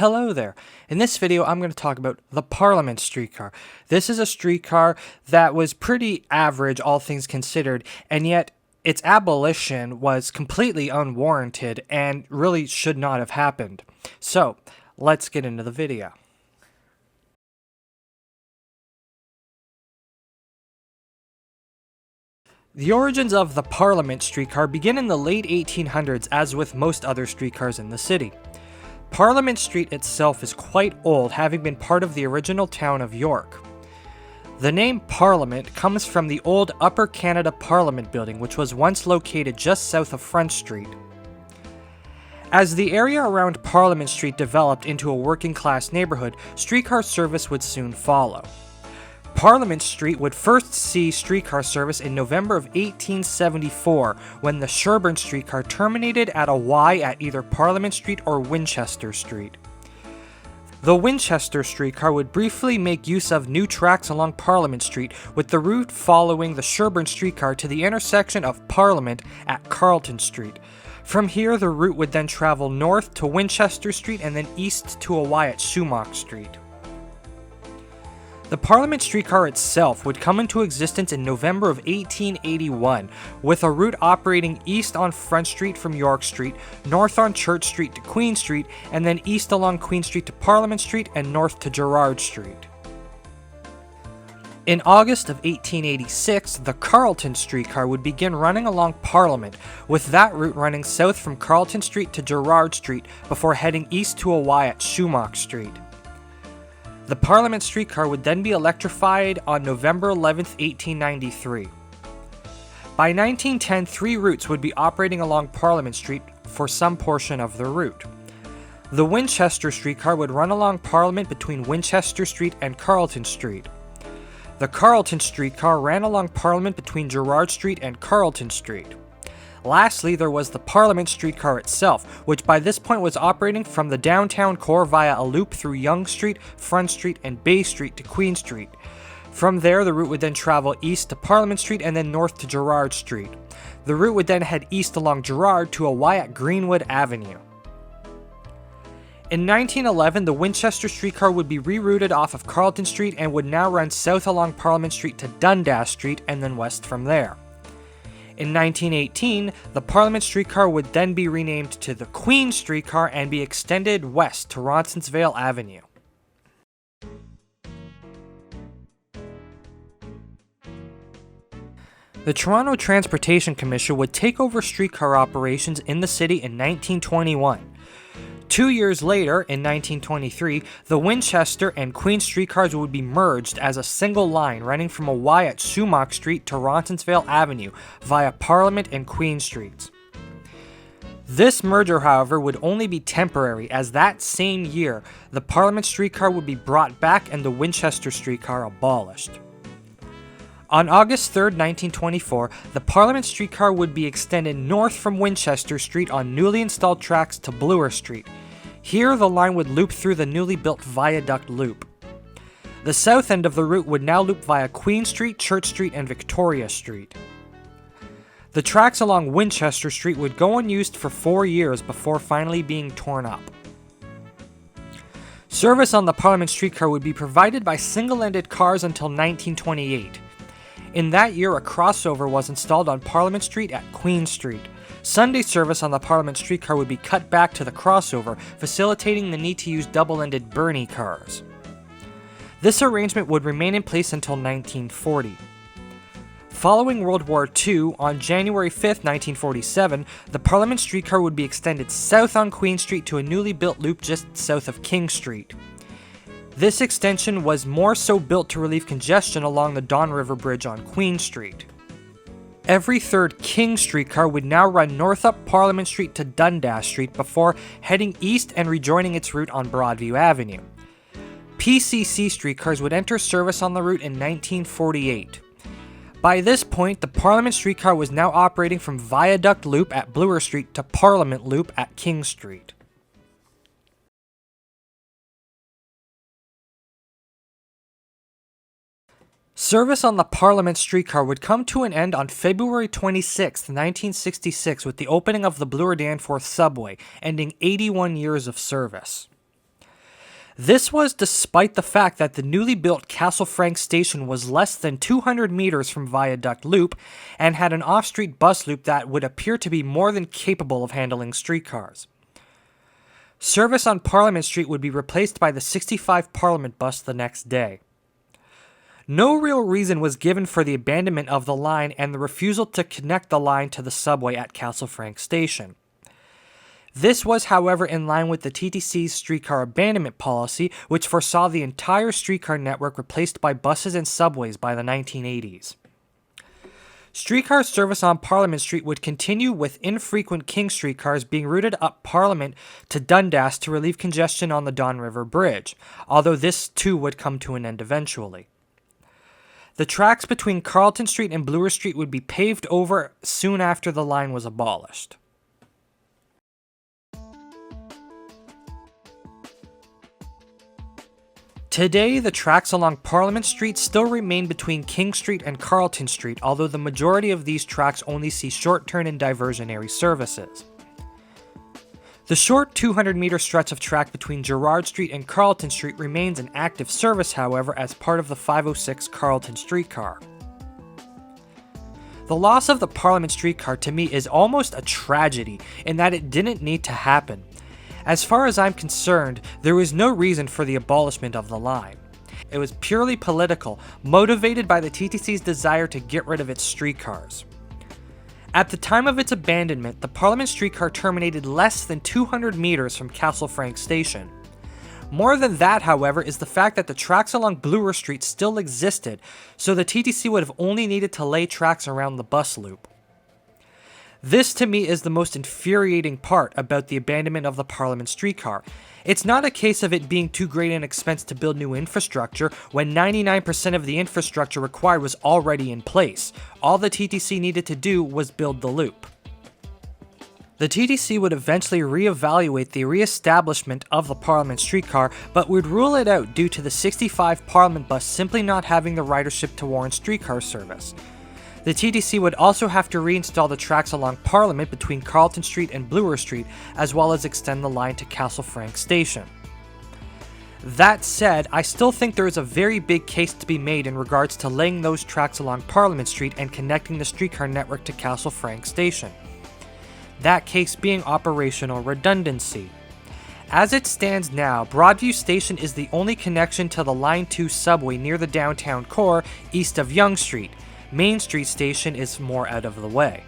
Hello there. In this video, I'm going to talk about the Parliament Streetcar. This is a streetcar that was pretty average, all things considered, and yet its abolition was completely unwarranted and really should not have happened. So, let's get into the video. The origins of the Parliament Streetcar begin in the late 1800s, as with most other streetcars in the city. Parliament Street itself is quite old, having been part of the original town of York. The name Parliament comes from the old Upper Canada Parliament building, which was once located just south of Front Street. As the area around Parliament Street developed into a working-class neighborhood, streetcar service would soon follow. Parliament Street would first see streetcar service in November of 1874 when the Sherbourne streetcar terminated at a Y at either Parliament Street or Winchester Street. The Winchester streetcar would briefly make use of new tracks along Parliament Street, with the route following the Sherbourne streetcar to the intersection of Parliament at Carlton Street. From here, the route would then travel north to Winchester Street and then east to a Y at Shumock Street. The Parliament Streetcar itself would come into existence in November of 1881, with a route operating east on Front Street from York Street, north on Church Street to Queen Street, and then east along Queen Street to Parliament Street and north to Gerrard Street. In August of 1886, the Carlton Streetcar would begin running along Parliament, with that route running south from Carlton Street to Gerrard Street before heading east to a Y at Shumock Street. The Parliament Streetcar would then be electrified on November 11, 1893. By 1910, 3 routes would be operating along Parliament Street for some portion of the route. The Winchester Streetcar would run along Parliament between Winchester Street and Carlton Street. The Carlton Streetcar ran along Parliament between Gerrard Street and Carlton Street. Lastly, there was the Parliament Streetcar itself, which by this point was operating from the downtown core via a loop through Yonge Street, Front Street, and Bay Street to Queen Street. From there, the route would then travel east to Parliament Street and then north to Gerrard Street. The route would then head east along Gerrard to a Y at Greenwood Avenue. In 1911, the Winchester Streetcar would be rerouted off of Carlton Street and would now run south along Parliament Street to Dundas Street and then west from there. In 1918, the Parliament Streetcar would then be renamed to the Queen Streetcar and be extended west to Roncesvalles Avenue. The Toronto Transportation Commission would take over streetcar operations in the city in 1921. 2 years later, in 1923, the Winchester and Queen streetcars would be merged as a single line running from a Y at Shumock Street to Roncesvalles Avenue via Parliament and Queen Streets. This merger, however, would only be temporary, as that same year, the Parliament Streetcar would be brought back and the Winchester Streetcar abolished. On August 3, 1924, the Parliament Streetcar would be extended north from Winchester Street on newly installed tracks to Bloor Street. Here, the line would loop through the newly built Viaduct Loop. The south end of the route would now loop via Queen Street, Church Street, and Victoria Street. The tracks along Winchester Street would go unused for 4 years before finally being torn up. Service on the Parliament Streetcar would be provided by single-ended cars until 1928. In that year, a crossover was installed on Parliament Street at Queen Street. Sunday service on the Parliament Streetcar would be cut back to the crossover, facilitating the need to use double-ended Birney cars. This arrangement would remain in place until 1940. Following World War II, on January 5, 1947, the Parliament Streetcar would be extended south on Queen Street to a newly built loop just south of King Street. This extension was more so built to relieve congestion along the Don River Bridge on Queen Street. Every third King Streetcar would now run north up Parliament Street to Dundas Street before heading east and rejoining its route on Broadview Avenue. PCC streetcars would enter service on the route in 1948. By this point, the Parliament Streetcar was now operating from Viaduct Loop at Bloor Street to Parliament Loop at King Street. Service on the Parliament Streetcar would come to an end on February 26, 1966 with the opening of the Bloor-Danforth subway, ending 81 years of service. This was despite the fact that the newly built Castle Frank station was less than 200 meters from Viaduct Loop and had an off-street bus loop that would appear to be more than capable of handling streetcars. Service on Parliament Street would be replaced by the 65 Parliament bus the next day. No real reason was given for the abandonment of the line and the refusal to connect the line to the subway at Castle Frank Station. This was, however, in line with the TTC's streetcar abandonment policy, which foresaw the entire streetcar network replaced by buses and subways by the 1980s. Streetcar service on Parliament Street would continue with infrequent King streetcars being routed up Parliament to Dundas to relieve congestion on the Don River Bridge, although this too would come to an end eventually. The tracks between Carlton Street and Bloor Street would be paved over soon after the line was abolished. Today, the tracks along Parliament Street still remain between King Street and Carlton Street, although the majority of these tracks only see short-turn and diversionary services. The short 200-meter stretch of track between Gerrard Street and Carlton Street remains in active service, however, as part of the 506 Carlton Streetcar. The loss of the Parliament Streetcar to me is almost a tragedy in that it didn't need to happen. As far as I'm concerned, there was no reason for the abolishment of the line. It was purely political, motivated by the TTC's desire to get rid of its streetcars. At the time of its abandonment, the Parliament Streetcar terminated less than 200 meters from Castle Frank Station. More than that, however, is the fact that the tracks along Bloor Street still existed, so the TTC would have only needed to lay tracks around the bus loop. This, to me, is the most infuriating part about the abandonment of the Parliament Streetcar. It's not a case of it being too great an expense to build new infrastructure when 99% of the infrastructure required was already in place. All the TTC needed to do was build the loop. The TTC would eventually reevaluate the re-establishment of the Parliament Streetcar, but would rule it out due to the 65 Parliament bus simply not having the ridership to warrant streetcar service. The TTC would also have to reinstall the tracks along Parliament between Carlton Street and Bloor Street, as well as extend the line to Castle Frank Station. That said, I still think there is a very big case to be made in regards to laying those tracks along Parliament Street and connecting the streetcar network to Castle Frank Station. That case being operational redundancy. As it stands now, Broadview Station is the only connection to the Line 2 subway near the downtown core, east of Yonge Street. Main Street Station is more out of the way.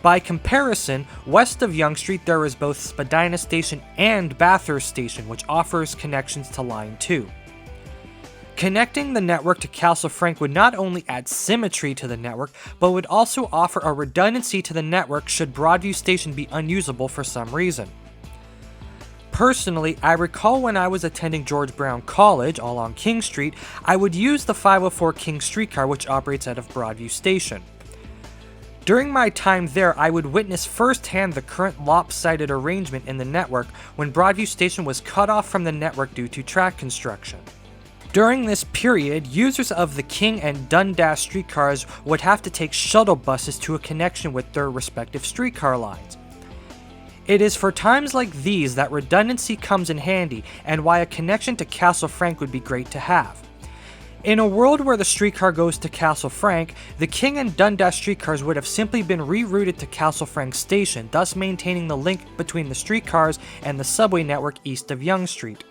By comparison, west of Yonge Street there is both Spadina Station and Bathurst Station, which offers connections to Line 2. Connecting the network to Castle Frank would not only add symmetry to the network, but would also offer a redundancy to the network should Broadview Station be unusable for some reason. Personally, I recall when I was attending George Brown College, all on King Street, I would use the 504 King Streetcar, which operates out of Broadview Station. During my time there, I would witness firsthand the current lopsided arrangement in the network when Broadview Station was cut off from the network due to track construction. During this period, users of the King and Dundas streetcars would have to take shuttle buses to a connection with their respective streetcar lines. It is for times like these that redundancy comes in handy, and why a connection to Castle Frank would be great to have. In a world where the streetcar goes to Castle Frank, the King and Dundas streetcars would have simply been rerouted to Castle Frank Station, thus maintaining the link between the streetcars and the subway network east of Yonge Street.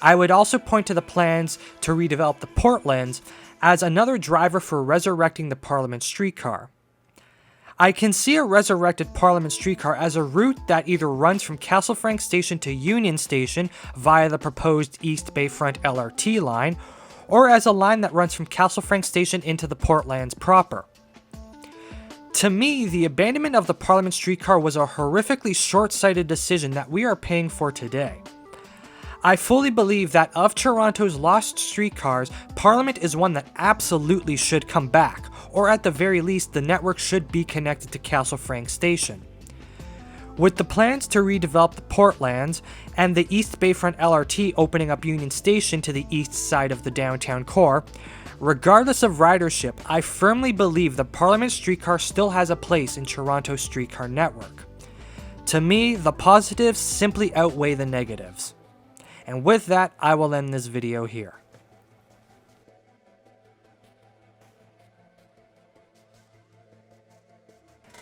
I would also point to the plans to redevelop the Portlands as another driver for resurrecting the Parliament Streetcar. I can see a resurrected Parliament Streetcar as a route that either runs from Castle Frank Station to Union Station via the proposed East Bayfront LRT line, or as a line that runs from Castle Frank Station into the Portlands proper. To me, the abandonment of the Parliament Streetcar was a horrifically short-sighted decision that we are paying for today. I fully believe that of Toronto's lost streetcars, Parliament is one that absolutely should come back, or at the very least, the network should be connected to Castle Frank Station. With the plans to redevelop the Portlands, and the East Bayfront LRT opening up Union Station to the east side of the downtown core, regardless of ridership, I firmly believe the Parliament Streetcar still has a place in Toronto's streetcar network. To me, the positives simply outweigh the negatives. And with that, I will end this video here.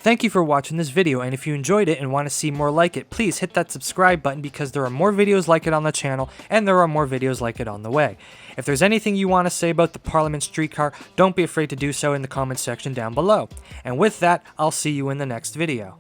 Thank you for watching this video, and if you enjoyed it and want to see more like it, please hit that subscribe button because there are more videos like it on the channel and there are more videos like it on the way. If there's anything you want to say about the Parliament Streetcar, don't be afraid to do so in the comments section down below. And with that, I'll see you in the next video.